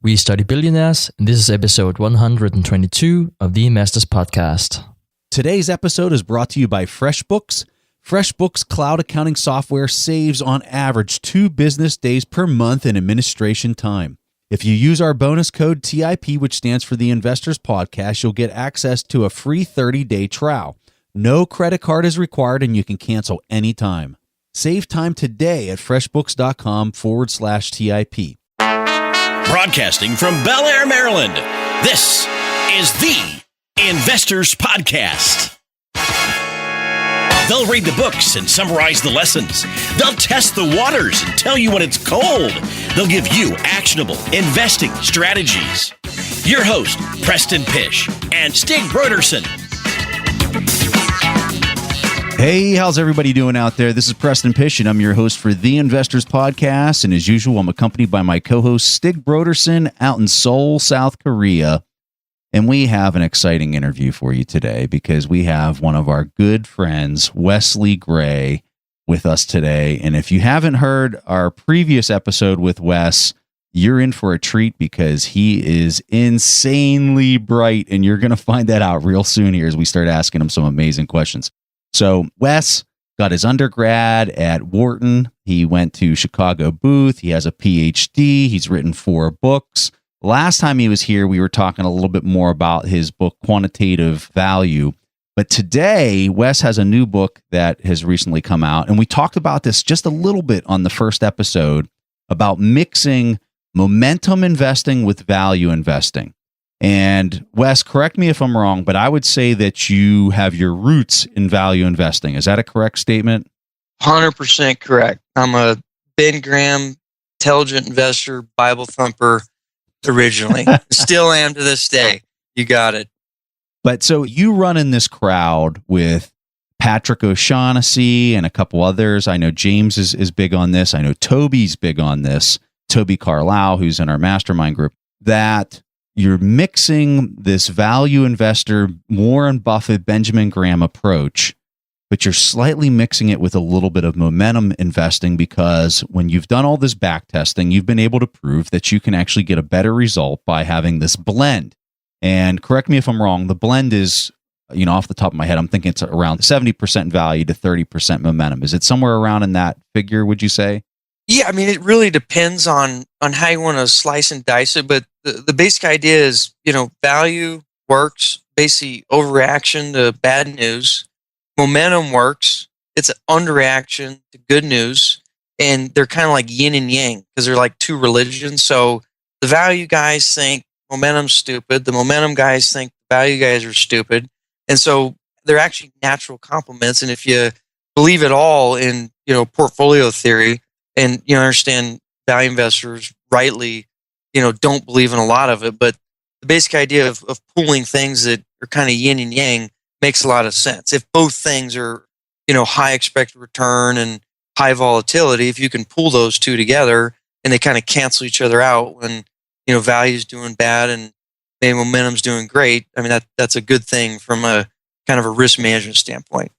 We study billionaires, and this is episode 122 of the Investors Podcast. Today's episode is brought to you by FreshBooks. FreshBooks cloud accounting software saves on average 2 business days per month in administration time. If you use our bonus code TIP, which stands for the Investors Podcast, you'll get access to a free 30-day trial. No credit card is required, and you can cancel anytime. Save time today at freshbooks.com/TIP. Broadcasting from Bel Air, Maryland, this is the Investors Podcast. They'll read the books and summarize the lessons. They'll test the waters and tell you when it's cold. They'll give you actionable investing strategies. Your host, Preston Pish and Stig Broderson. Hey, how's everybody doing out there? This is Preston Pish, and I'm your host for the Investors Podcast. And as usual, I'm accompanied by my co-host, Stig Broderson, out in Seoul, South Korea. And we have an exciting interview for you today because we have one of our good friends, Wesley Gray, with us today. And if you haven't heard our previous episode with Wes, you're in for a treat because he is insanely bright, and you're going to find that out real soon here as we start asking him some amazing questions. So Wes got his undergrad at Wharton. He went to Chicago Booth. He has a PhD. He's written 4 books. Last time he was here, we were talking a little bit more about his book, Quantitative Value. But today, Wes has a new book that has recently come out. And we talked about this just a little bit on the first episode about mixing momentum investing with value investing. And Wes, correct me if I'm wrong, but I would say that you have your roots in value investing. Is that a correct statement? 100% correct. I'm a Ben Graham, intelligent investor, Bible thumper originally. Still am to this day. You got it. But so you run in this crowd with Patrick O'Shaughnessy and a couple others. I know James is big on this. I know Toby's big on this. Toby Carlisle, who's in our mastermind group, that you're mixing this value investor, Warren Buffett, Benjamin Graham approach, but you're slightly mixing it with a little bit of momentum investing because when you've done all this back testing, you've been able to prove that you can actually get a better result by having this blend. And correct me if I'm wrong, the blend is, off the top of my head, I'm thinking it's around 70% value to 30% momentum. Is it somewhere around in that figure, would you say? Yeah, I mean, it really depends on how you want to slice and dice it, but the basic idea is, value works, basically overreaction to bad news. Momentum works, it's an underreaction to good news, and they're kind of like yin and yang because they're like 2 religions. So the value guys think momentum's stupid, the momentum guys think the value guys are stupid, and so they're actually natural complements. And if you believe it all in, portfolio theory, and you understand value investors rightly, don't believe in a lot of it, but the basic idea of pooling things that are kind of yin and yang makes a lot of sense. If both things are, high expected return and high volatility, if you can pool those 2 together and they kind of cancel each other out when, value's doing bad and maybe momentum's doing great, I mean, that's a good thing from a kind of a risk management standpoint.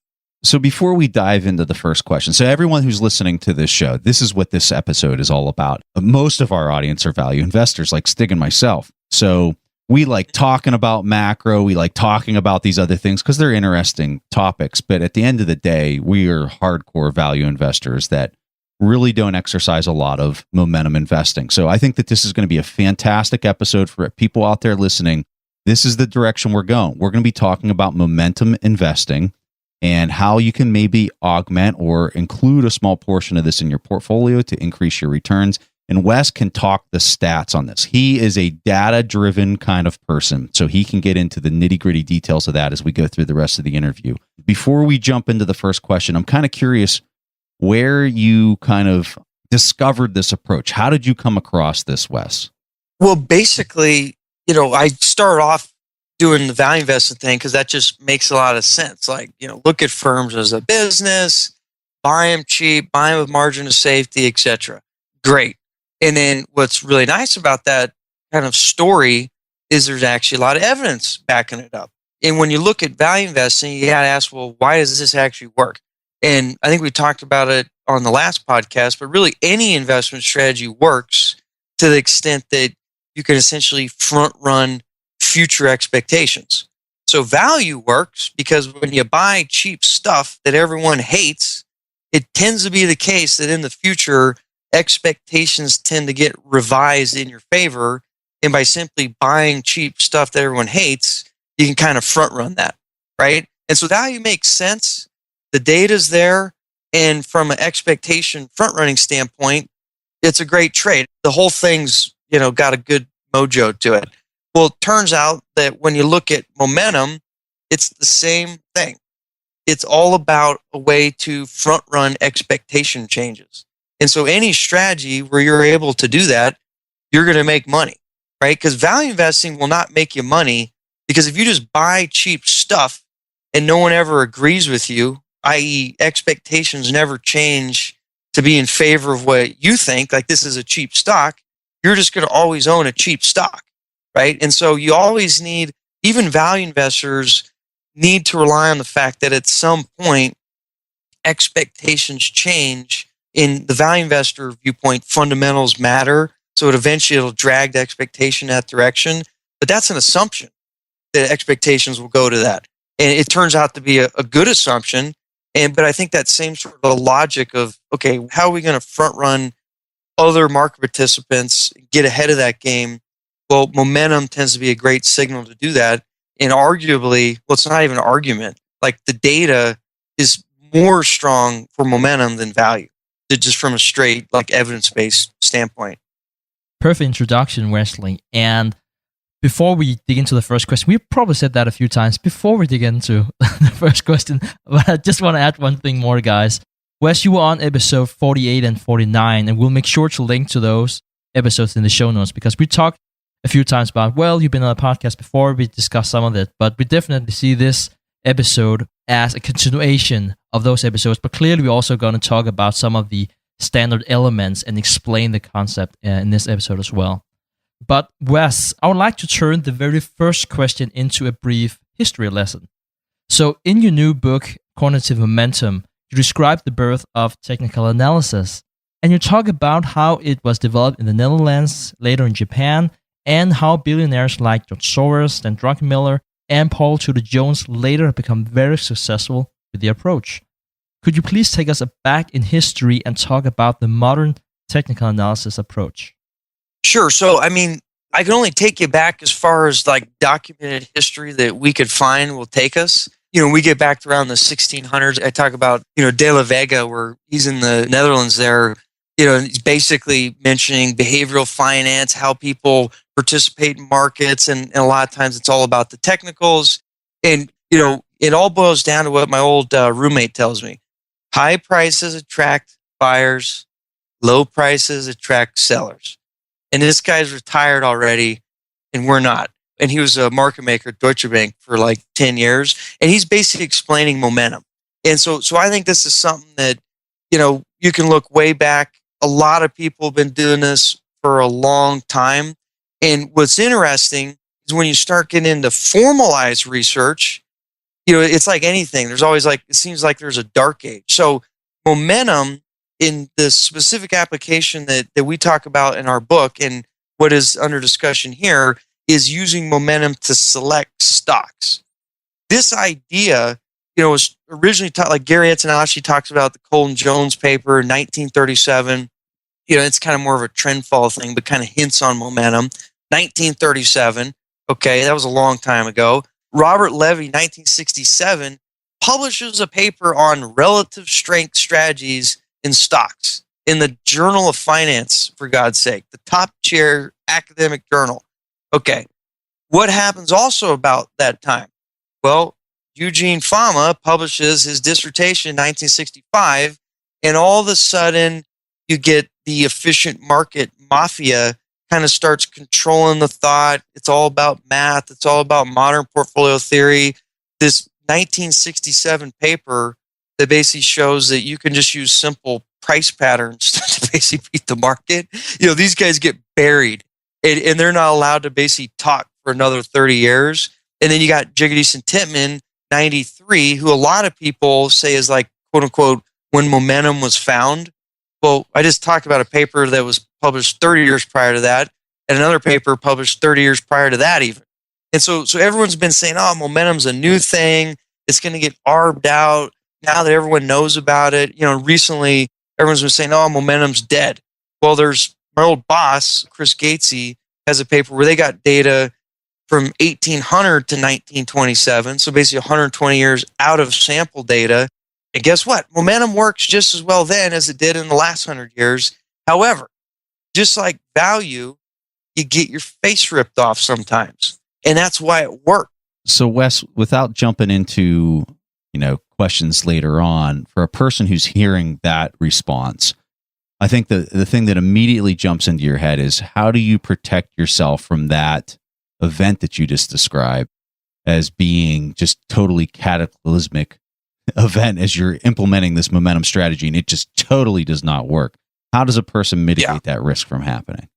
So before we dive into the first question, so everyone who's listening to this show, this is what this episode is all about. Most of our audience are value investors like Stig and myself. So we like talking about macro. We like talking about these other things because they're interesting topics. But at the end of the day, we are hardcore value investors that really don't exercise a lot of momentum investing. So I think that this is going to be a fantastic episode for people out there listening. This is the direction we're going. We're going to be talking about momentum investing and how you can maybe augment or include a small portion of this in your portfolio to increase your returns. And Wes can talk the stats on this. He is a data-driven kind of person, so he can get into the nitty-gritty details of that as we go through the rest of the interview. Before we jump into the first question, I'm kind of curious where you kind of discovered this approach. How did you come across this, Wes? Well, basically, I started off doing the value investing thing because that just makes a lot of sense. Like, look at firms as a business, buy them cheap, buy them with margin of safety, etc. Great. And then what's really nice about that kind of story is there's actually a lot of evidence backing it up. And when you look at value investing, you got to ask, well, why does this actually work? And I think we talked about it on the last podcast, but really any investment strategy works to the extent that you can essentially front run future expectations. So value works because when you buy cheap stuff that everyone hates, it tends to be the case that in the future, expectations tend to get revised in your favor. And by simply buying cheap stuff that everyone hates, you can kind of front run that, right? And so value makes sense. The data's there. And from an expectation front running standpoint, it's a great trade. The whole thing's, got a good mojo to it. Well, it turns out that when you look at momentum, it's the same thing. It's all about a way to front run expectation changes. And so any strategy where you're able to do that, you're going to make money, right? Because value investing will not make you money, because if you just buy cheap stuff and no one ever agrees with you, i.e. expectations never change to be in favor of what you think, like this is a cheap stock, you're just going to always own a cheap stock, right? And so you always need, even value investors need to rely on the fact that at some point, expectations change. In the value investor viewpoint, fundamentals matter. So eventually it'll drag the expectation that direction. But that's an assumption that expectations will go to that. And it turns out to be a good assumption. But I think that same sort of logic of, okay, how are we going to front run other market participants, get ahead of that game? Well, momentum tends to be a great signal to do that. And arguably, well, it's not even an argument. Like the data is more strong for momentum than value, just from a straight like evidence-based standpoint. Perfect introduction, Wesley. And before we dig into the first question, we probably said that a few times before we dig into the first question, but I just want to add one thing more, guys. Wes, you were on episode 48 and 49, and we'll make sure to link to those episodes in the show notes, because we talked a few times about, well, you've been on a podcast before, we discussed some of it, but we definitely see this episode as a continuation of those episodes. But clearly, we're also going to talk about some of the standard elements and explain the concept in this episode as well. But Wes, I would like to turn the very first question into a brief history lesson. So in your new book, Cognitive Momentum, you describe the birth of technical analysis, and you talk about how it was developed in the Netherlands, later in Japan, and how billionaires like George Soros, Dan Druckenmiller, and Paul Tudor Jones later have become very successful with the approach. Could you please take us back in history and talk about the modern technical analysis approach? Sure. So, I can only take you back as far as like documented history that we could find will take us. We get back to around the 1600s. I talk about, De la Vega, where he's in the Netherlands there. He's basically mentioning behavioral finance, how people participate in markets. And a lot of times it's all about the technicals. And, it all boils down to what my old roommate tells me. High prices attract buyers. Low prices attract sellers. And this guy's retired already, and we're not. And he was a market maker at Deutsche Bank for like 10 years. And he's basically explaining momentum. And so I think this is something that, you can look way back. A lot of people have been doing this for a long time. And what's interesting is when you start getting into formalized research, it's like anything. There's always it seems like there's a dark age. So momentum in the specific application that we talk about in our book and what is under discussion here is using momentum to select stocks. This idea, was originally taught, like Gary Antonoshi talks about the Colton Jones paper in 1937. It's kind of more of a trend follow thing, but kind of hints on momentum. 1937, okay, that was a long time ago. Robert Levy, 1967, publishes a paper on relative strength strategies in stocks in the Journal of Finance, for God's sake, the top tier academic journal. Okay, what happens also about that time? Well, Eugene Fama publishes his dissertation in 1965, and all of a sudden you get the efficient market mafia kind of starts controlling the thought. It's all about math. It's all about modern portfolio theory. This 1967 paper that basically shows that you can just use simple price patterns to basically beat the market. These guys get buried and they're not allowed to basically talk for another 30 years. And then you got Jagadish Titman, 93, who a lot of people say is like, quote unquote, when momentum was found. Well, I just talked about a paper that was published 30 years prior to that. and another paper published 30 years prior to that even. And so everyone's been saying, oh, momentum's a new thing. It's going to get arbed out now that everyone knows about it. Recently everyone's been saying, oh, momentum's dead. Well, there's my old boss, Chris Gatesy, has a paper where they got data from 1800 to 1927. So basically 120 years out of sample data. And guess what? Momentum works just as well then as it did in the last 100 years. However, just like value, you get your face ripped off sometimes. And that's why it works. So Wes, without jumping into, questions later on, for a person who's hearing that response, I think the thing that immediately jumps into your head is, how do you protect yourself from that event that you just described as being just totally cataclysmic event as you're implementing this momentum strategy and it just totally does not work? How does a person mitigate that risk from happening?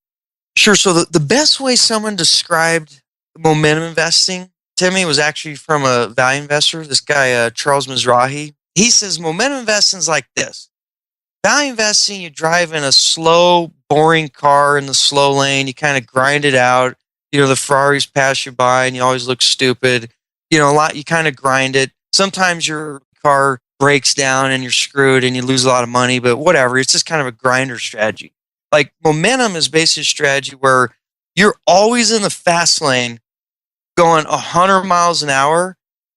Sure. So the best way someone described momentum investing to me was actually from a value investor, this guy, Charles Mizrahi. He says momentum investing is like this. Value investing, you drive in a slow, boring car in the slow lane. You kind of grind it out. The Ferraris pass you by and you always look stupid. A lot, you kind of grind it. Sometimes your car breaks down and you're screwed and you lose a lot of money, but whatever. It's just kind of a grinder strategy. Like momentum is basically a strategy where you're always in the fast lane going 100 miles an hour.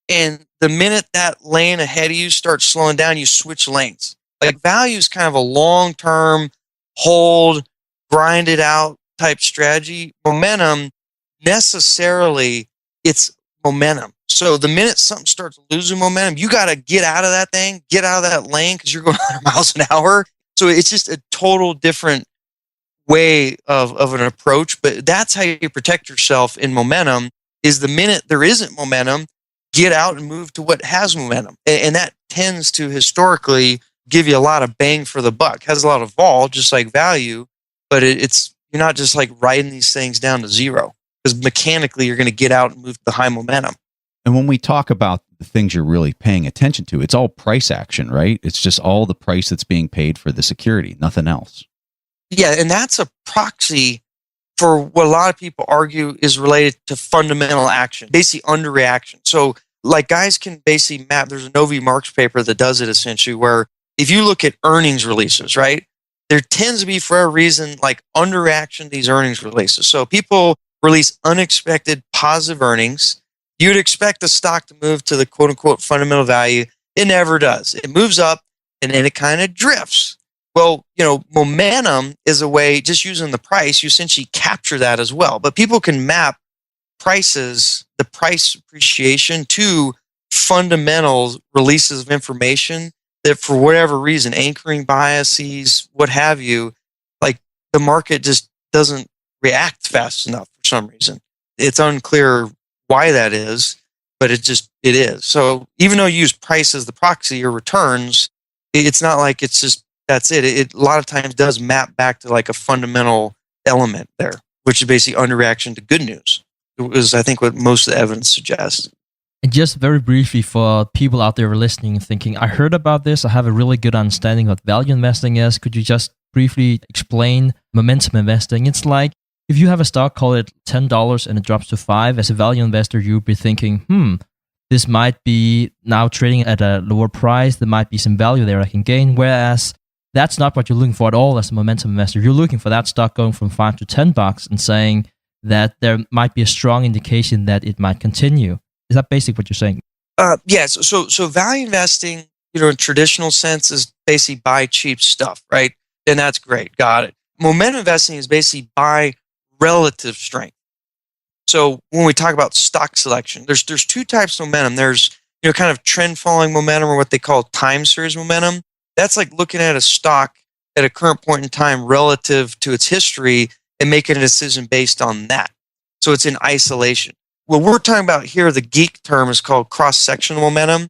And the minute that lane ahead of you starts slowing down, you switch lanes. Like value is kind of a long-term hold, grind it out type strategy. Momentum, necessarily, it's momentum. So the minute something starts losing momentum, you got to get out of that thing, get out of that lane because you're going 100 miles an hour. So it's just a total different way of an approach. But that's how you protect yourself in momentum, is the minute there isn't momentum, get out and move to what has momentum. And that tends to historically give you a lot of bang for the buck. Has a lot of vol, just like value, but it's you're not just like riding these things down to zero, because mechanically you're going to get out and move to the high momentum. And when we talk about the things you're really paying attention to, it's all price action, right? It's just all the price that's being paid for the security, nothing else. Yeah, and that's a proxy for what a lot of people argue is related to fundamental action, basically underreaction. So like guys can basically map, there's a Novi Marks paper that does it essentially, where if you look at earnings releases, right, there tends to be, for a reason, like underreaction to these earnings releases. So people release unexpected positive earnings. You'd expect the stock to move to the quote unquote fundamental value. It never does. It moves up and then it kind of drifts. Well, momentum is a way, just using the price, you essentially capture that as well. But people can map prices, the price appreciation, to fundamental releases of information that, for whatever reason, anchoring biases, what have you, like the market just doesn't react fast enough for some reason. It's unclear why that is, but it is. So even though you use price as the proxy or returns, it's not like it's just, that's it. It a lot of times does map back to like a fundamental element there, which is basically underreaction to good news. It was, I think, what most of the evidence suggests. And just very briefly, for people out there listening and thinking, I heard about this, I have a really good understanding of what value investing is. Could you just briefly explain momentum investing? It's like, if you have a stock, call it $10 and it drops to $5, as a value investor, you'll be thinking, this might be now trading at a lower price. There might be some value there I can gain. Whereas that's not what you're looking for at all as a momentum investor. You're looking for that stock going from $5 to $10 and saying that there might be a strong indication that it might continue. Is that basically what you're saying? Yes. So value investing, in traditional sense, is basically buy cheap stuff, right? And that's great. Got it. Momentum investing is basically buy relative strength. So when we talk about stock selection, there's two types of momentum. There's kind of trend following momentum, or what they call time series momentum. That's like looking at a stock at a current point in time relative to its history and making a decision based on that. So it's in isolation. What we're talking about here, the geek term is called cross-sectional momentum,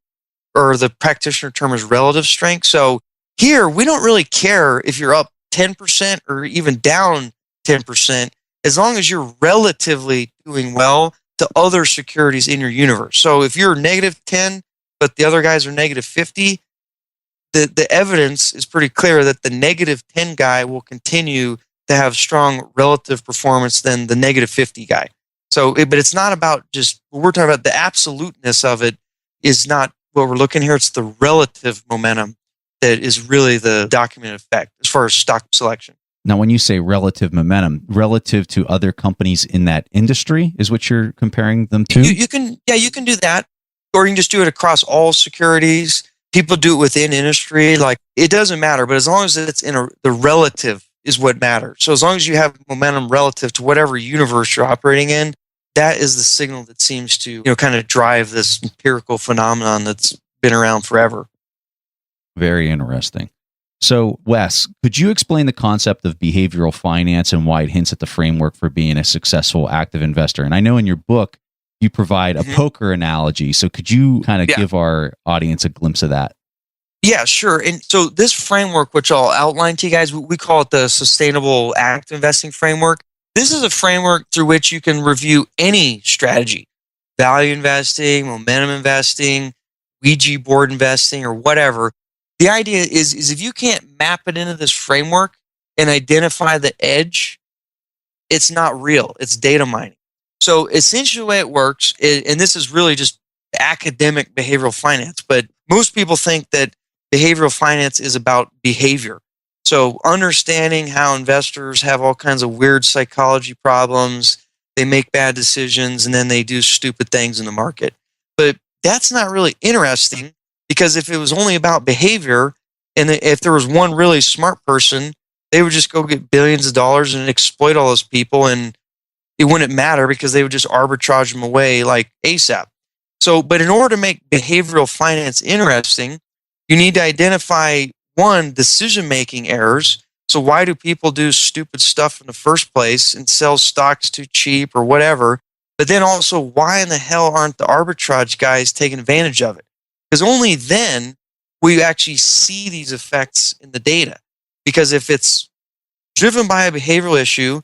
or the practitioner term is relative strength. So here, we don't really care if you're up 10% or even down 10%, as long as you're relatively doing well to other securities in your universe. So if you're negative 10, but the other guys are negative 50, the evidence is pretty clear that the negative 10 guy will continue to have strong relative performance than the negative 50 guy. So, but it's not about just, we're talking about the absoluteness of it is not what we're looking here. It's the relative momentum that is really the documented effect as far as stock selection. Now, when you say relative momentum, relative to other companies in that industry is what you're comparing them to? You can do that. Or you can just do it across all securities. People do it within industry. Like, it doesn't matter, but as long as it's in the relative is what matters. So as long as you have momentum relative to whatever universe you're operating in, that is the signal that seems to, kind of drive this empirical phenomenon that's been around forever. Very interesting. So, Wes, could you explain the concept of behavioral finance and why it hints at the framework for being a successful active investor? And I know in your book, you provide a poker analogy. So could you kind of give our audience a glimpse of that? Yeah, sure. And so this framework, which I'll outline to you guys, we call it the Sustainable Active Investing Framework. This is a framework through which you can review any strategy, value investing, momentum investing, Ouija board investing, or whatever. The idea is if you can't map it into this framework and identify the edge, it's not real. It's data mining. So essentially the way it works, and this is really just academic behavioral finance, but most people think that behavioral finance is about behavior. So understanding how investors have all kinds of weird psychology problems, they make bad decisions, and then they do stupid things in the market. But that's not really interesting, because if it was only about behavior, and if there was one really smart person, they would just go get billions of dollars and exploit all those people, and it wouldn't matter because they would just arbitrage them away like ASAP. So, but in order to make behavioral finance interesting, you need to identify, one, decision-making errors. So why do people do stupid stuff in the first place and sell stocks too cheap or whatever? But then also, why in the hell aren't the arbitrage guys taking advantage of it? Because only then will you actually see these effects in the data. Because if it's driven by a behavioral issue,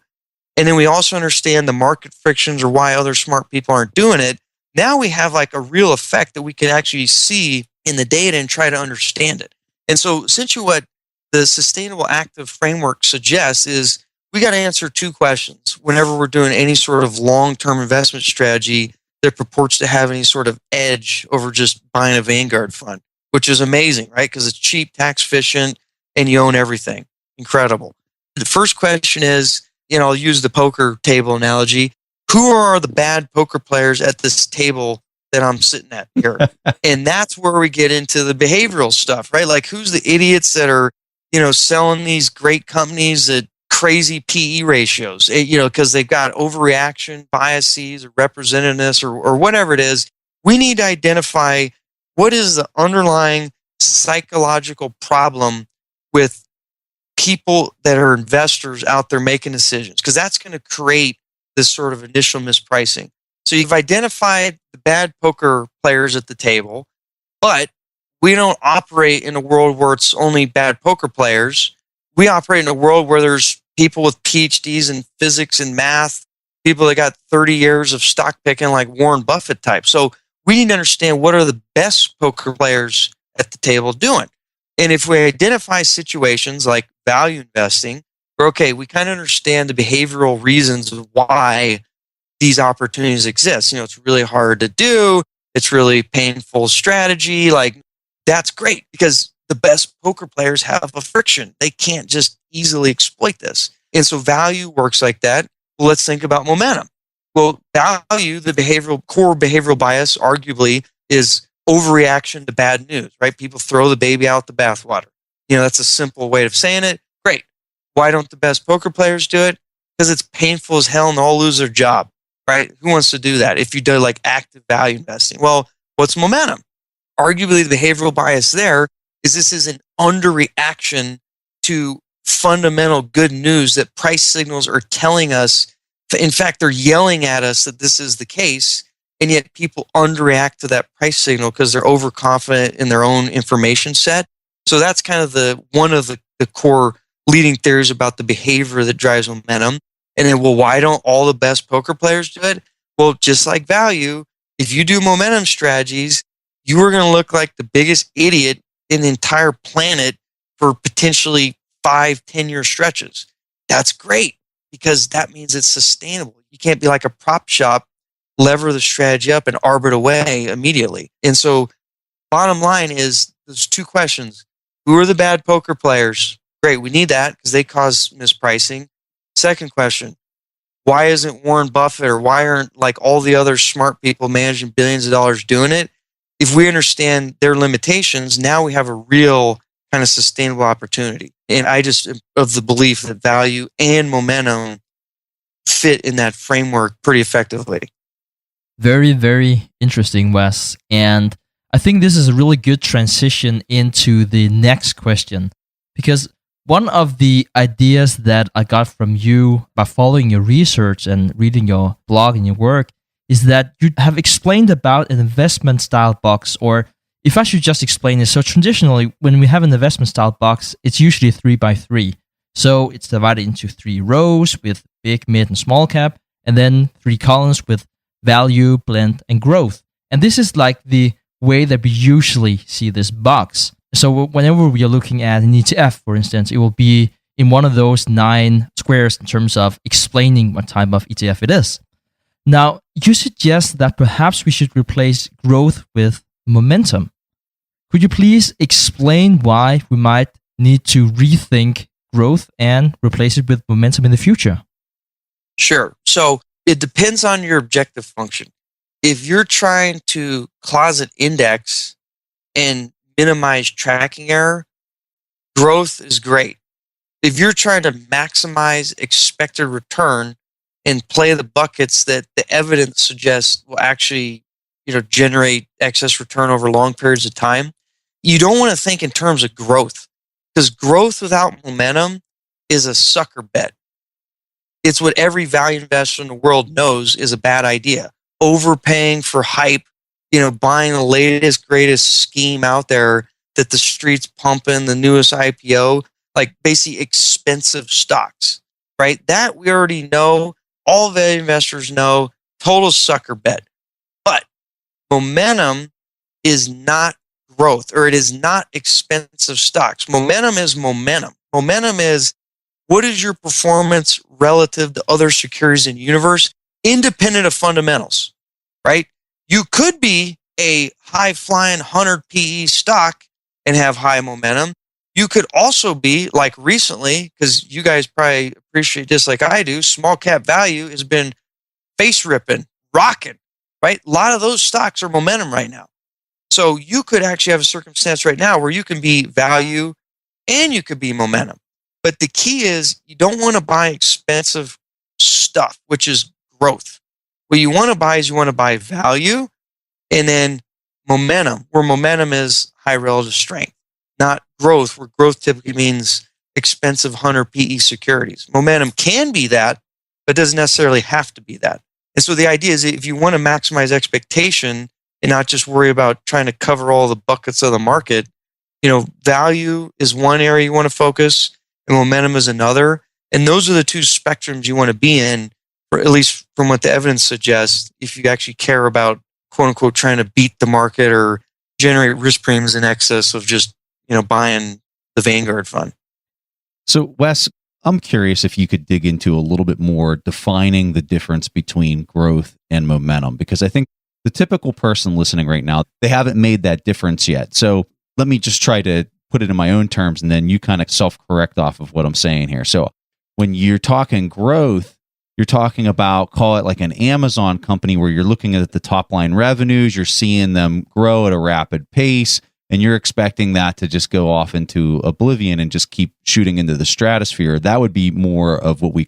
and then we also understand the market frictions or why other smart people aren't doing it, now we have like a real effect that we can actually see in the data and try to understand it. And so essentially what the Sustainable Active Framework suggests is we got to answer two questions whenever we're doing any sort of long-term investment strategy that purports to have any sort of edge over just buying a Vanguard fund, which is amazing, right? Because it's cheap, tax efficient, and you own everything. Incredible. The first question is, I'll use the poker table analogy. Who are the bad poker players at this table that I'm sitting at here? And that's where we get into the behavioral stuff, right? Like, who's the idiots that are, selling these great companies at crazy PE ratios, because they've got overreaction, biases, or representativeness, or whatever it is. We need to identify what is the underlying psychological problem with people that are investors out there making decisions, because that's going to create this sort of initial mispricing. So you've identified the bad poker players at the table, but we don't operate in a world where it's only bad poker players. We operate in a world where there's people with PhDs in physics and math, people that got 30 years of stock picking like Warren Buffett type. So we need to understand what are the best poker players at the table doing. And if we identify situations like value investing, we kind of understand the behavioral reasons of why these opportunities exist. It's really hard to do. It's really painful strategy. Like, that's great because the best poker players have a friction. They can't just easily exploit this. And so value works like that. Well, let's think about momentum. Well, value, the core behavioral bias, arguably, is overreaction to bad news, right? People throw the baby out the bathwater. That's a simple way of saying it. Great. Why don't the best poker players do it? Because it's painful as hell and they'll all lose their job, right? Who wants to do that if you do like active value investing? Well, what's momentum? Arguably, the behavioral bias there is this is an underreaction to fundamental good news that price signals are telling us. In fact, they're yelling at us that this is the case, and yet people underreact to that price signal because they're overconfident in their own information set. So that's kind of one of the core leading theories about the behavior that drives momentum. And then, well, why don't all the best poker players do it? Well, just like value, if you do momentum strategies, you are going to look like the biggest idiot in the entire planet for potentially 5-10 year stretches. That's great because that means it's sustainable. You can't be like a prop shop, lever the strategy up and arb it away immediately. And so bottom line is there's two questions. Who are the bad poker players? Great, we need that because they cause mispricing. Second question, why isn't Warren Buffett or why aren't like all the other smart people managing billions of dollars doing it? If we understand their limitations, now we have a real kind of sustainable opportunity. And I just am of the belief that value and momentum fit in that framework pretty effectively. Very, very interesting, Wes. And I think this is a really good transition into the next question, because one of the ideas that I got from you by following your research and reading your blog and your work is that you have explained about an investment style box, or if I should just explain it, so traditionally when we have an investment style box, it's usually 3x3. So it's divided into 3 rows with big, mid, and small cap, and then 3 columns with value, blend, and growth. And this is like the way that we usually see this box. So whenever we are looking at an ETF, for instance, it will be in one of those 9 squares in terms of explaining what type of ETF it is. Now, you suggest that perhaps we should replace growth with momentum. Could you please explain why we might need to rethink growth and replace it with momentum in the future? Sure. So it depends on your objective function. If you're trying to closet index and minimize tracking error, growth is great. If you're trying to maximize expected return and play the buckets that the evidence suggests will actually, generate excess return over long periods of time, you don't want to think in terms of growth, because growth without momentum is a sucker bet. It's what every value investor in the world knows is a bad idea. Overpaying for hype, buying the latest, greatest scheme out there that the street's pumping, the newest IPO, like basically expensive stocks, right? That we already know, all value investors know, total sucker bet. But momentum is not growth, or it is not expensive stocks. Momentum is momentum. Momentum is what is your performance relative to other securities in the universe, independent of fundamentals, right? You could be a high-flying 100 PE stock and have high momentum. You could also be, like recently, because you guys probably appreciate this like I do, small cap value has been face-ripping, rocking, right? A lot of those stocks are momentum right now. So you could actually have a circumstance right now where you can be value and you could be momentum. But the key is you don't want to buy expensive stuff, which is growth. What you want to buy is you want to buy value and then momentum, where momentum is high relative strength, not growth, where growth typically means expensive 100 PE securities. Momentum can be that, but doesn't necessarily have to be that. And so the idea is if you want to maximize expectation and not just worry about trying to cover all the buckets of the market, value is one area you want to focus and momentum is another. And those are the two spectrums you want to be in, or at least from what the evidence suggests, if you actually care about, quote unquote, trying to beat the market or generate risk premiums in excess of just, buying the Vanguard fund. So, Wes, I'm curious if you could dig into a little bit more defining the difference between growth and momentum, because I think the typical person listening right now, they haven't made that difference yet. So let me just try to put it in my own terms, and then you kind of self-correct off of what I'm saying here. So when you're talking growth, you're talking about, call it like an Amazon company where you're looking at the top line revenues, you're seeing them grow at a rapid pace, and you're expecting that to just go off into oblivion and just keep shooting into the stratosphere. That would be more of what we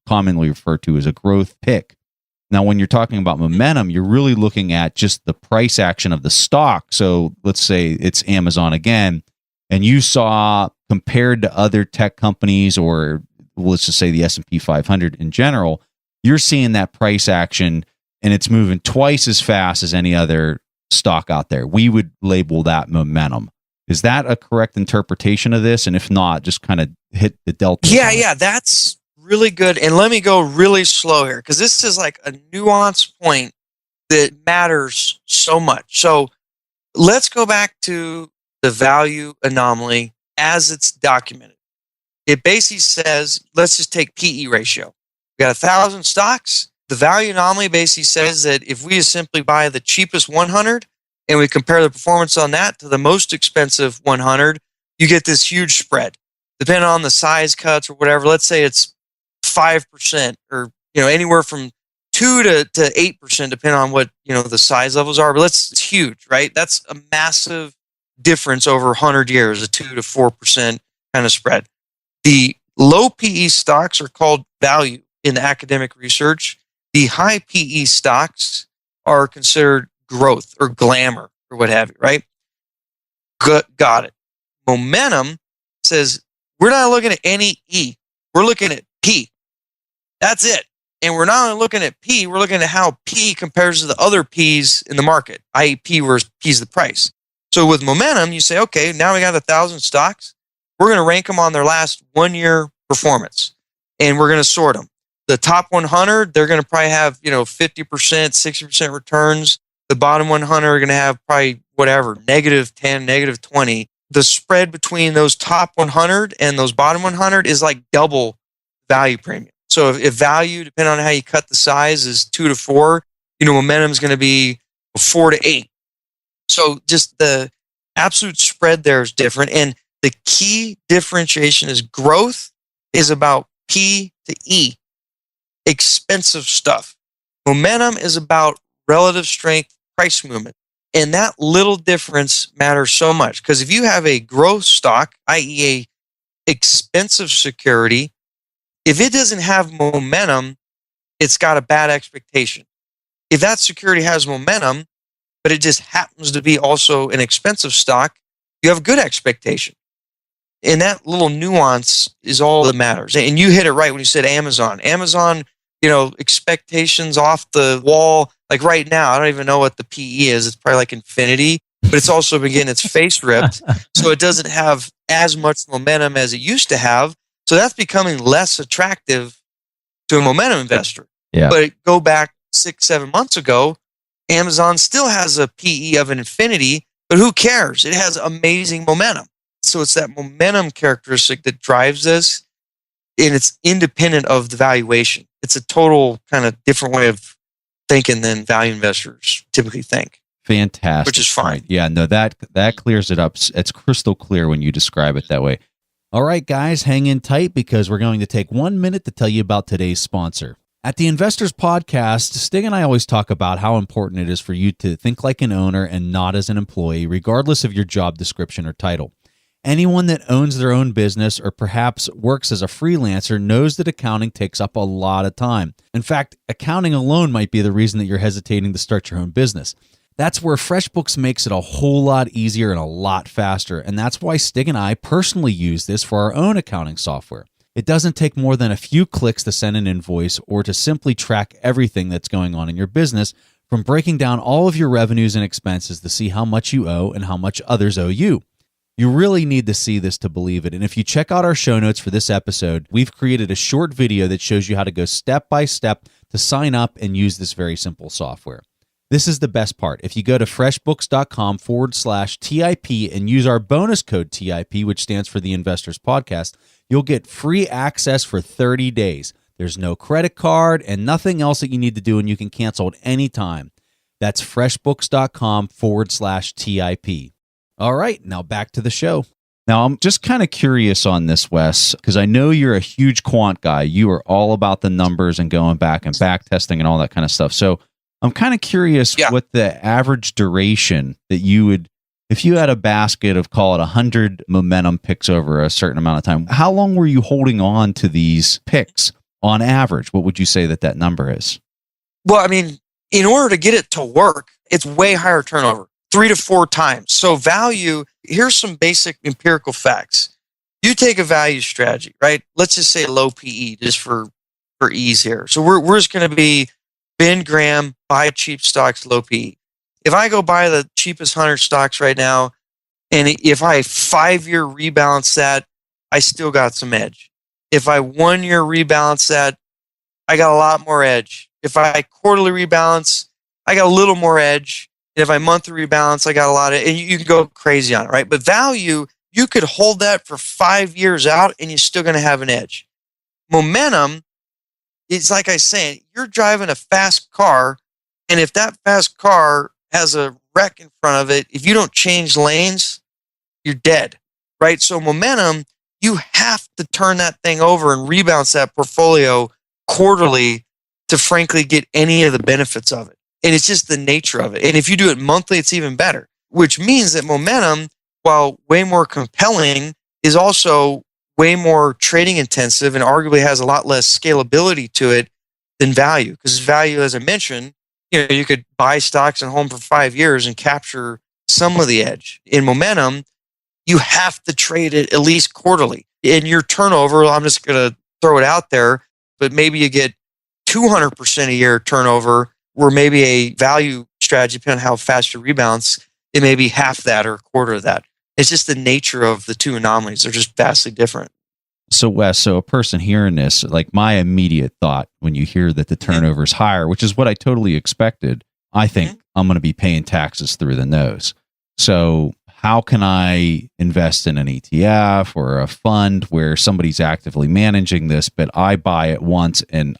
commonly refer to as a growth pick. Now, when you're talking about momentum, you're really looking at just the price action of the stock. So let's say it's Amazon again, and you saw, compared to other tech companies, or let's just say the S&P 500 in general, you're seeing that price action and it's moving twice as fast as any other stock out there. We would label that momentum. Is that a correct interpretation of this? And if not, just kind of hit the delta. Yeah, that's really good. And let me go really slow here, because this is like a nuanced point that matters so much. So let's go back to the value anomaly as it's documented. It basically says, let's just take PE ratio. We got 1,000 stocks. The value anomaly basically says that if we just simply buy the cheapest 100 and we compare the performance on that to the most expensive 100, you get this huge spread. Depending on the size cuts or whatever, let's say it's 5% or anywhere from 2 to 8%, depending on what the size levels are. But it's huge, right? That's a massive difference over 100 years, a 2 to 4% kind of spread. The low PE stocks are called value in the academic research. The high PE stocks are considered growth or glamour or what have you, right? Got it. Momentum says we're not looking at any E. We're looking at P. That's it. And we're not only looking at P, we're looking at how P compares to the other Ps in the market, i.e. P where P's the price. So with momentum, you say, okay, now we got 1,000 stocks. We're going to rank them on their last 1 year performance, and we're going to sort them. The top 100, they're going to probably have 50%, 60% returns. The bottom 100 are going to have probably whatever, -10, -20. The spread between those top 100 and those bottom 100 is like double value premium. So if value, depending on how you cut the size, is 2 to 4, momentum is going to be 4 to 8. So just the absolute spread there is different. And the key differentiation is growth is about P to E, expensive stuff. Momentum is about relative strength, price movement. And that little difference matters so much, because if you have a growth stock, i.e. a expensive security, if it doesn't have momentum, it's got a bad expectation. If that security has momentum, but it just happens to be also an expensive stock, you have a good expectation. And that little nuance is all that matters. And you hit it right when you said Amazon. Amazon, expectations off the wall. Like right now, I don't even know what the PE is. It's probably like infinity, but it's also been getting its face ripped. So it doesn't have as much momentum as it used to have. So that's becoming less attractive to a momentum investor. Yeah. But go back 6-7 months ago, Amazon still has a PE of an infinity, but who cares? It has amazing momentum. So it's that momentum characteristic that drives this, and it's independent of the valuation. It's a total kind of different way of thinking than value investors typically think. Fantastic. Which is fine. Right. Yeah, no, that clears it up. It's crystal clear when you describe it that way. All right, guys, hang in tight because we're going to take 1 minute to tell you about today's sponsor. At the Investors Podcast, Stig and I always talk about how important it is for you to think like an owner and not as an employee, regardless of your job description or title. Anyone that owns their own business or perhaps works as a freelancer knows that accounting takes up a lot of time. In fact, accounting alone might be the reason that you're hesitating to start your own business. That's where FreshBooks makes it a whole lot easier and a lot faster, and that's why Stig and I personally use this for our own accounting software. It doesn't take more than a few clicks to send an invoice or to simply track everything that's going on in your business, from breaking down all of your revenues and expenses to see how much you owe and how much others owe you. You really need to see this to believe it. And if you check out our show notes for this episode, we've created a short video that shows you how to go step by step to sign up and use this very simple software. This is the best part. If you go to freshbooks.com/TIP and use our bonus code TIP, which stands for the Investors Podcast, you'll get free access for 30 days. There's no credit card and nothing else that you need to do, and you can cancel at any time. That's freshbooks.com/TIP. All right, now back to the show. Now, I'm just kind of curious on this, Wes, because I know you're a huge quant guy. You are all about the numbers and going back and back testing and all that kind of stuff. So I'm kind of curious what the average duration that you would, if you had a basket of, call it 100 momentum picks over a certain amount of time, how long were you holding on to these picks on average? What would you say that number is? Well, I mean, in order to get it to work, it's way higher turnover. 3 to 4 times. So value, here's some basic empirical facts. You take a value strategy, right? Let's just say low PE, just for ease here. So we're just going to be Ben Graham, buy cheap stocks, low PE. If I go buy the cheapest 100 stocks right now, and if I 5-year rebalance that, I still got some edge. If I 1-year rebalance that, I got a lot more edge. If I quarterly rebalance, I got a little more edge. If I monthly rebalance, I got a lot of, and you can go crazy on it, right? But value, you could hold that for 5 years out and you're still going to have an edge. Momentum, it's like I say, you're driving a fast car, and if that fast car has a wreck in front of it, if you don't change lanes, you're dead, right? So momentum, you have to turn that thing over and rebalance that portfolio quarterly to frankly get any of the benefits of it. And it's just the nature of it. And if you do it monthly, it's even better, which means that momentum, while way more compelling, is also way more trading intensive and arguably has a lot less scalability to it than value. Because value, as I mentioned, you could buy stocks and hold them for 5 years and capture some of the edge. In momentum, you have to trade it at least quarterly. In your turnover, I'm just going to throw it out there, but maybe you get 200% a year turnover, where maybe a value strategy, depending on how fast you rebalance, it may be half that or a quarter of that. It's just the nature of the two anomalies. They're just vastly different. So Wes, so a person hearing this, like my immediate thought when you hear that the turnover is higher, which is what I totally expected, I think I'm going to be paying taxes through the nose. So how can I invest in an ETF or a fund where somebody's actively managing this, but I buy it once and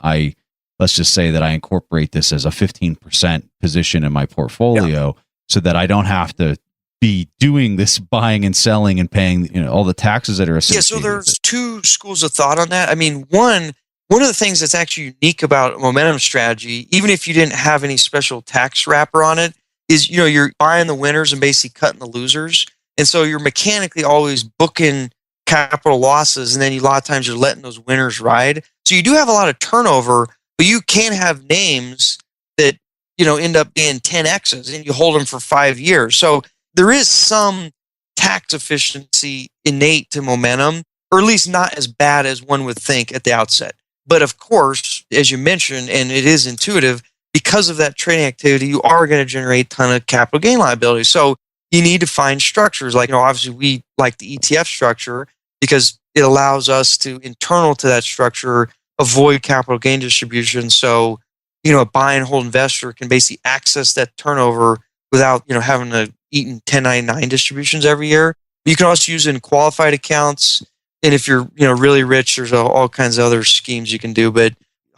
let's just say that I incorporate this as a 15% position in my portfolio so that I don't have to be doing this buying and selling and paying, all the taxes that are associated. Yeah, so there's two schools of thought on that. I mean, one of the things that's actually unique about a momentum strategy, even if you didn't have any special tax wrapper on it, is you're buying the winners and basically cutting the losers. And so you're mechanically always booking capital losses, and then a lot of times you're letting those winners ride. So you do have a lot of turnover, but you can have names that end up being 10Xs and you hold them for 5 years. So there is some tax efficiency innate to momentum, or at least not as bad as one would think at the outset. But of course, as you mentioned, and it is intuitive, because of that trading activity, you are going to generate a ton of capital gain liability. So you need to find structures. Like, obviously we like the ETF structure because it allows us to, internal to that structure, avoid capital gain distribution. So, a buy and hold investor can basically access that turnover without, having to eat in 1099 distributions every year. You can also use it in qualified accounts. And if you're, really rich, there's all kinds of other schemes you can do. But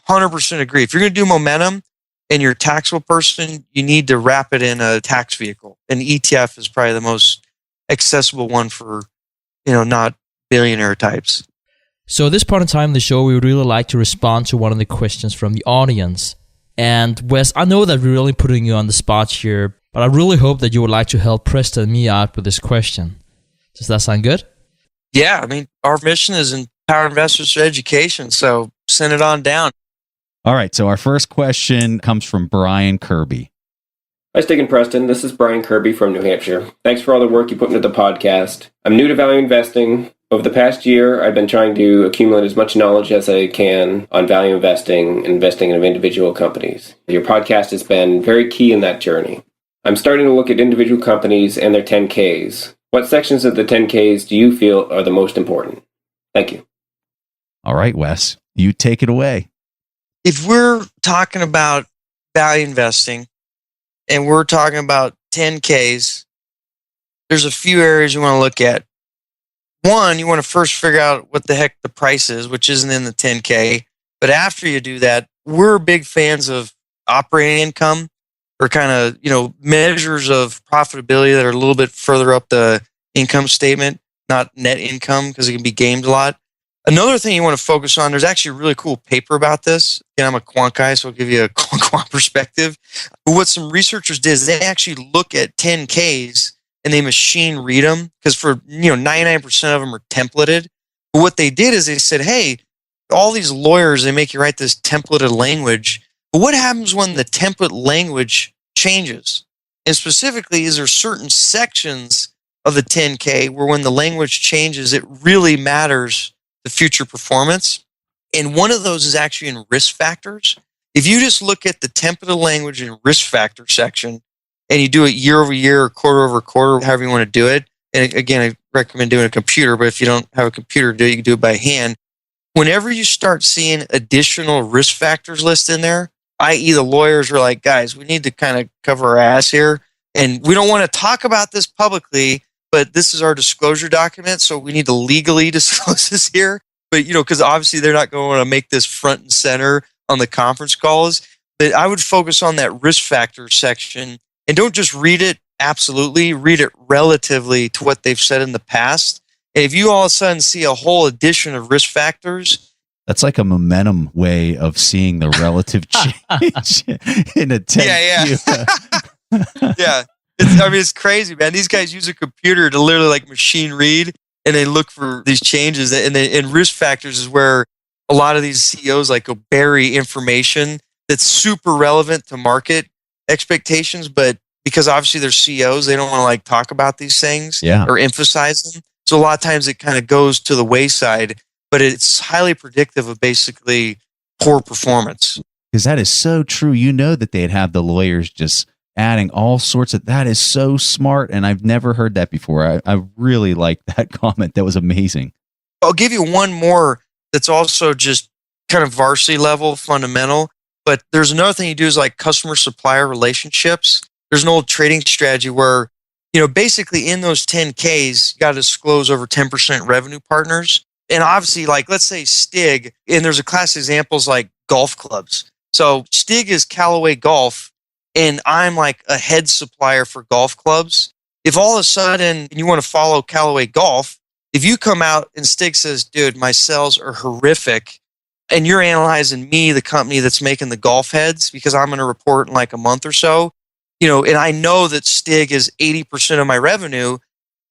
100% agree. If you're going to do momentum and you're a taxable person, you need to wrap it in a tax vehicle. An ETF is probably the most accessible one for, not billionaire types. So at this point in time in the show, we would really like to respond to one of the questions from the audience. And Wes, I know that we're really putting you on the spot here, but I really hope that you would like to help Preston and me out with this question. Does that sound good? Yeah, I mean, our mission is empower investors through education, so send it on down. All right, so our first question comes from Brian Kirby. Hi, Stig and Preston. This is Brian Kirby from New Hampshire. Thanks for all the work you put into the podcast. I'm new to value investing. Over the past year, I've been trying to accumulate as much knowledge as I can on value investing and investing in individual companies. Your podcast has been very key in that journey. I'm starting to look at individual companies and their 10Ks. What sections of the 10Ks do you feel are the most important? Thank you. All right, Wes, you take it away. If we're talking about value investing and we're talking about 10Ks, there's a few areas you want to look at. One, you want to first figure out what the heck the price is, which isn't in the 10K. But after you do that, we're big fans of operating income, or kind of, measures of profitability that are a little bit further up the income statement, not net income, because it can be gamed a lot. Another thing you want to focus on, there's actually a really cool paper about this. Again, I'm a quant guy, so I'll give you a quant perspective. But what some researchers did is they actually look at 10Ks and they machine read them, because for 99% of them are templated. But what they did is they said, hey, all these lawyers, they make you write this templated language. But what happens when the template language changes? And specifically, is there certain sections of the 10K where when the language changes, it really matters the future performance? And one of those is actually in risk factors. If you just look at the template language in risk factor section, and you do it year over year or quarter over quarter, however you want to do it. And again, I recommend doing a computer, but if you don't have a computer to do it, you can do it by hand. Whenever you start seeing additional risk factors listed in there, i.e. the lawyers are like, guys, we need to kind of cover our ass here. And we don't want to talk about this publicly, but this is our disclosure document, so we need to legally disclose this here. But, because obviously they're not going to make this front and center on the conference calls. But I would focus on that risk factor section and don't just read it absolutely, read it relatively to what they've said in the past. And if you all of a sudden see a whole addition of risk factors, that's like a momentum way of seeing the relative change in a 10Q. Yeah. It's crazy, man. These guys use a computer to literally like machine read, and they look for these changes. And risk factors is where a lot of these CEOs like go bury information that's super relevant to market expectations, but because obviously they're CEOs, they don't want to like talk about these things or emphasize them. So a lot of times it kind of goes to the wayside, but it's highly predictive of basically poor performance. Because that is so true. That they'd have the lawyers just adding all sorts of, that is so smart. And I've never heard that before. I really like that comment. That was amazing. I'll give you one more that's also just kind of varsity level fundamental, but there's another thing you do is like customer supplier relationships. There's an old trading strategy where, basically in those 10Ks, you got to disclose over 10% revenue partners. And obviously, like, let's say Stig, and there's a class examples like golf clubs. So Stig is Callaway Golf, and I'm like a head supplier for golf clubs. If all of a sudden you want to follow Callaway Golf, if you come out and Stig says, dude, my sales are horrific, and you're analyzing me, the company that's making the golf heads, because I'm going to report in like a month or so, and I know that Stig is 80% of my revenue,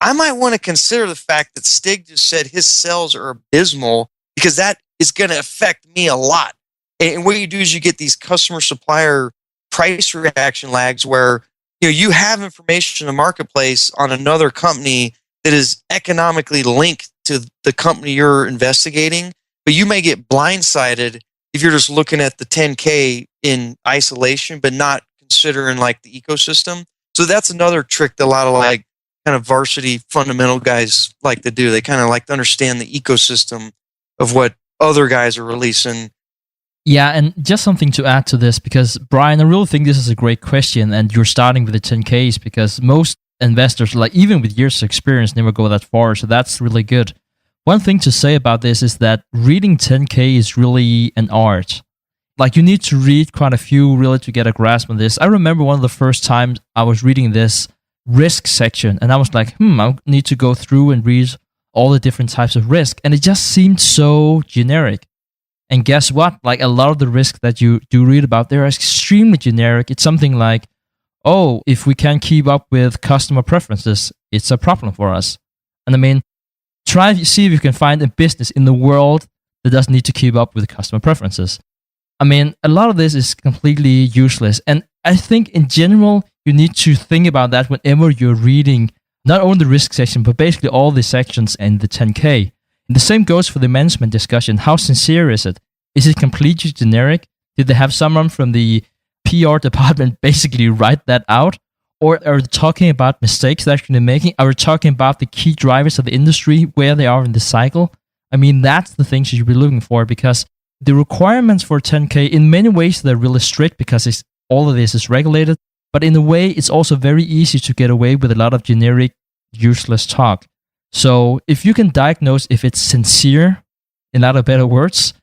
I might want to consider the fact that Stig just said his sales are abysmal, because that is going to affect me a lot. And what you do is you get these customer supplier price reaction lags where you have information in the marketplace on another company that is economically linked to the company you're investigating, but you may get blindsided if you're just looking at the 10K in isolation, but not considering like the ecosystem. So that's another trick that a lot of like kind of varsity fundamental guys like to do. They kind of like to understand the ecosystem of what other guys are releasing. Yeah, and just something to add to this, because Brian, I really think this is a great question, and you're starting with the 10Ks because most investors, like even with years of experience, never go that far. So that's really good. One thing to say about this is that reading 10K is really an art. Like you need to read quite a few really to get a grasp on this. I remember one of the first times I was reading this risk section, and I was like, I need to go through and read all the different types of risk. And it just seemed so generic. And guess what? Like a lot of the risks that you do read about, they're extremely generic. It's something like, oh, if we can't keep up with customer preferences, it's a problem for us. And I mean, try to see if you can find a business in the world that doesn't need to keep up with customer preferences. I mean, a lot of this is completely useless. And I think in general, you need to think about that whenever you're reading not only the risk section, but basically all the sections in the 10K. And the same goes for the management discussion. How sincere is it? Is it completely generic? Did they have someone from the PR department basically write that out? Or are they talking about mistakes they're actually making? Are we talking about the key drivers of the industry, where they are in the cycle? I mean, that's the things you should be looking for, because the requirements for 10K, in many ways, they're really strict because all of this is regulated. But in a way, it's also very easy to get away with a lot of generic, useless talk. So if you can diagnose if it's sincere, in other better words,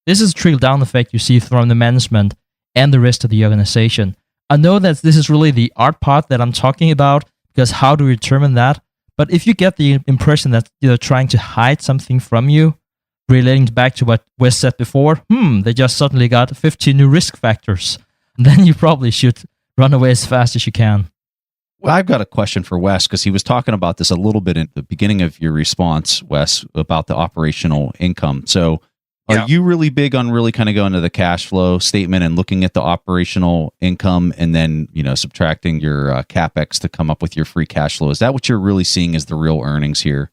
this is a trickle-down effect you see from the management and the rest of the organization. I know that this is really the art part that I'm talking about, because how do we determine that? But if you get the impression that they're trying to hide something from you, relating back to what Wes said before, they just suddenly got 15 new risk factors, then you probably should run away as fast as you can. Well, I've got a question for Wes, because he was talking about this a little bit in the beginning of your response, Wes, about the operational income. So are you really big on really kind of going to the cash flow statement and looking at the operational income and then, subtracting your CapEx to come up with your free cash flow? Is that what you're really seeing as the real earnings here?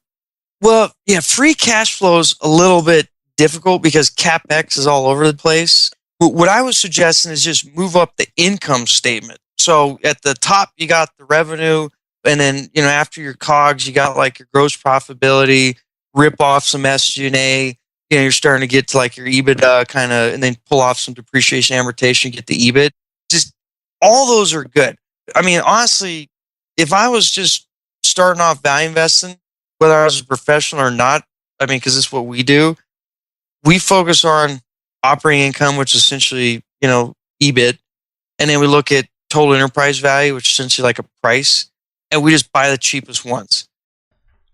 Well, yeah, free cash flow is a little bit difficult because CapEx is all over the place. What I was suggesting is just move up the income statement. So at the top, you got the revenue, and then, after your COGS, you got like your gross profitability, rip off some SG&A, you're starting to get to like your EBITDA kind of, and then pull off some depreciation, amortization, get the EBIT. Just all those are good. I mean, honestly, if I was just starting off value investing, whether I was a professional or not, I mean, because this is what we do, we focus on operating income, which is essentially, EBIT. And then we look at total enterprise value, which is essentially like a price. And we just buy the cheapest ones.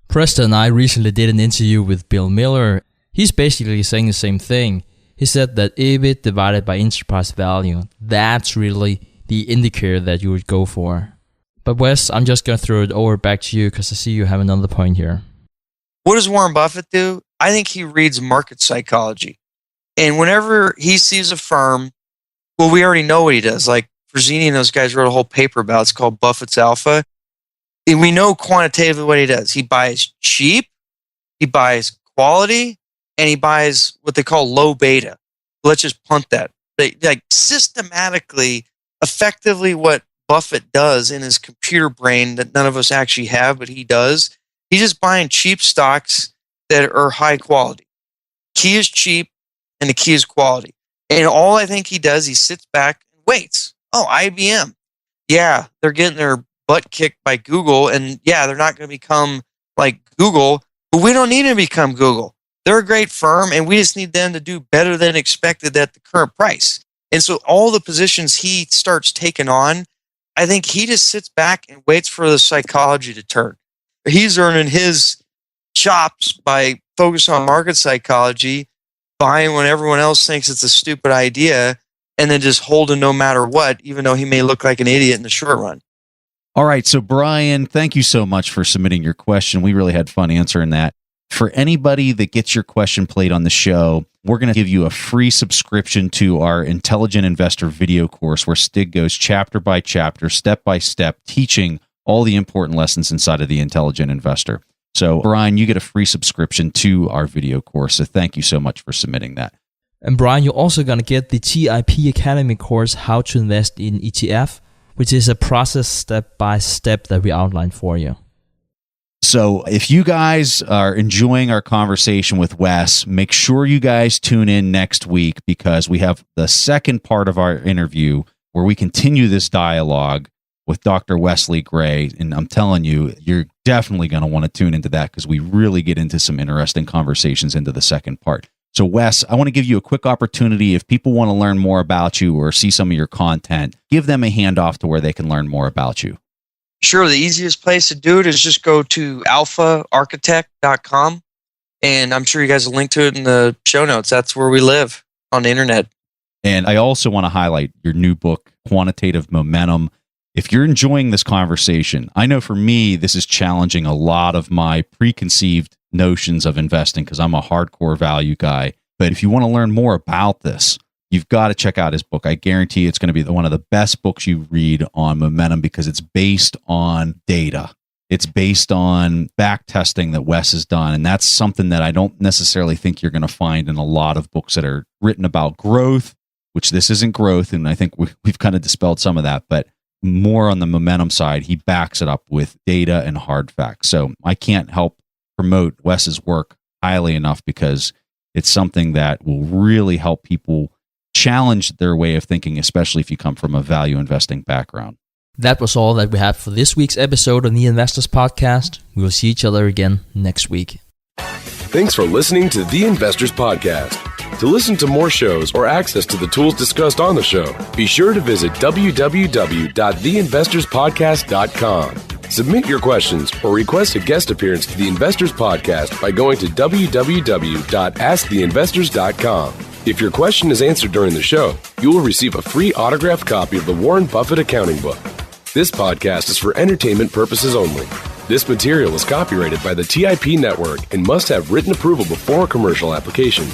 Preston and I recently did an interview with Bill Miller. He's basically saying the same thing. He said that EBIT divided by enterprise value, that's really the indicator that you would go for. But Wes, I'm just going to throw it over back to you because I see you have another point here. What does Warren Buffett do? I think he reads market psychology. And whenever he sees a firm, well, we already know what he does. Like Fresini and those guys wrote a whole paper about it. It's called Buffett's Alpha. And we know quantitatively what he does. He buys cheap, he buys quality, and he buys what they call low beta. Let's just punt that. Like systematically, effectively what Buffett does in his computer brain that none of us actually have, but he does. He's just buying cheap stocks that are high quality. Key is cheap and the key is quality. And all I think he does, he sits back and waits. Oh, IBM. Yeah, they're getting their butt kicked by Google, and yeah, they're not going to become like Google, but we don't need to become Google. They're a great firm, and we just need them to do better than expected at the current price. And so all the positions he starts taking on, I think he just sits back and waits for the psychology to turn. He's earning his chops by focusing on market psychology, buying when everyone else thinks it's a stupid idea, and then just holding no matter what, even though he may look like an idiot in the short run. All right. So, Brian, thank you so much for submitting your question. We really had fun answering that. For anybody that gets your question played on the show, we're going to give you a free subscription to our Intelligent Investor video course where Stig goes chapter by chapter, step by step, teaching all the important lessons inside of the Intelligent Investor. So, Brian, you get a free subscription to our video course. So thank you so much for submitting that. And Brian, you're also going to get the TIP Academy course, How to Invest in ETF, which is a process step by step that we outlined for you. So if you guys are enjoying our conversation with Wes, make sure you guys tune in next week because we have the second part of our interview where we continue this dialogue with Dr. Wesley Gray. And I'm telling you, you're definitely going to want to tune into that because we really get into some interesting conversations into the second part. So Wes, I want to give you a quick opportunity. If people want to learn more about you or see some of your content, give them a handoff to where they can learn more about you. Sure. The easiest place to do it is just go to alphaarchitect.com. And I'm sure you guys will link to it in the show notes. That's where we live on the internet. And I also want to highlight your new book, Quantitative Momentum. If you're enjoying this conversation, I know for me, this is challenging a lot of my preconceived notions of investing because I'm a hardcore value guy. But if you want to learn more about this, you've got to check out his book. I guarantee it's going to be one of the best books you read on momentum because it's based on data. It's based on back testing that Wes has done. And that's something that I don't necessarily think you're going to find in a lot of books that are written about growth, which this isn't growth. And I think we've kind of dispelled some of that. But more on the momentum side, he backs it up with data and hard facts. So I can't help promote Wes's work highly enough because it's something that will really help people challenge their way of thinking, especially if you come from a value investing background. That was all that we had for this week's episode on the Investors Podcast. We will see each other again next week. Thanks for listening to The Investors Podcast. To listen to more shows or access to the tools discussed on the show, be sure to visit www.theinvestorspodcast.com. Submit your questions or request a guest appearance to The Investors Podcast by going to www.asktheinvestors.com. If your question is answered during the show, you will receive a free autographed copy of the Warren Buffett Accounting Book. This podcast is for entertainment purposes only. This material is copyrighted by the TIP Network and must have written approval before commercial application.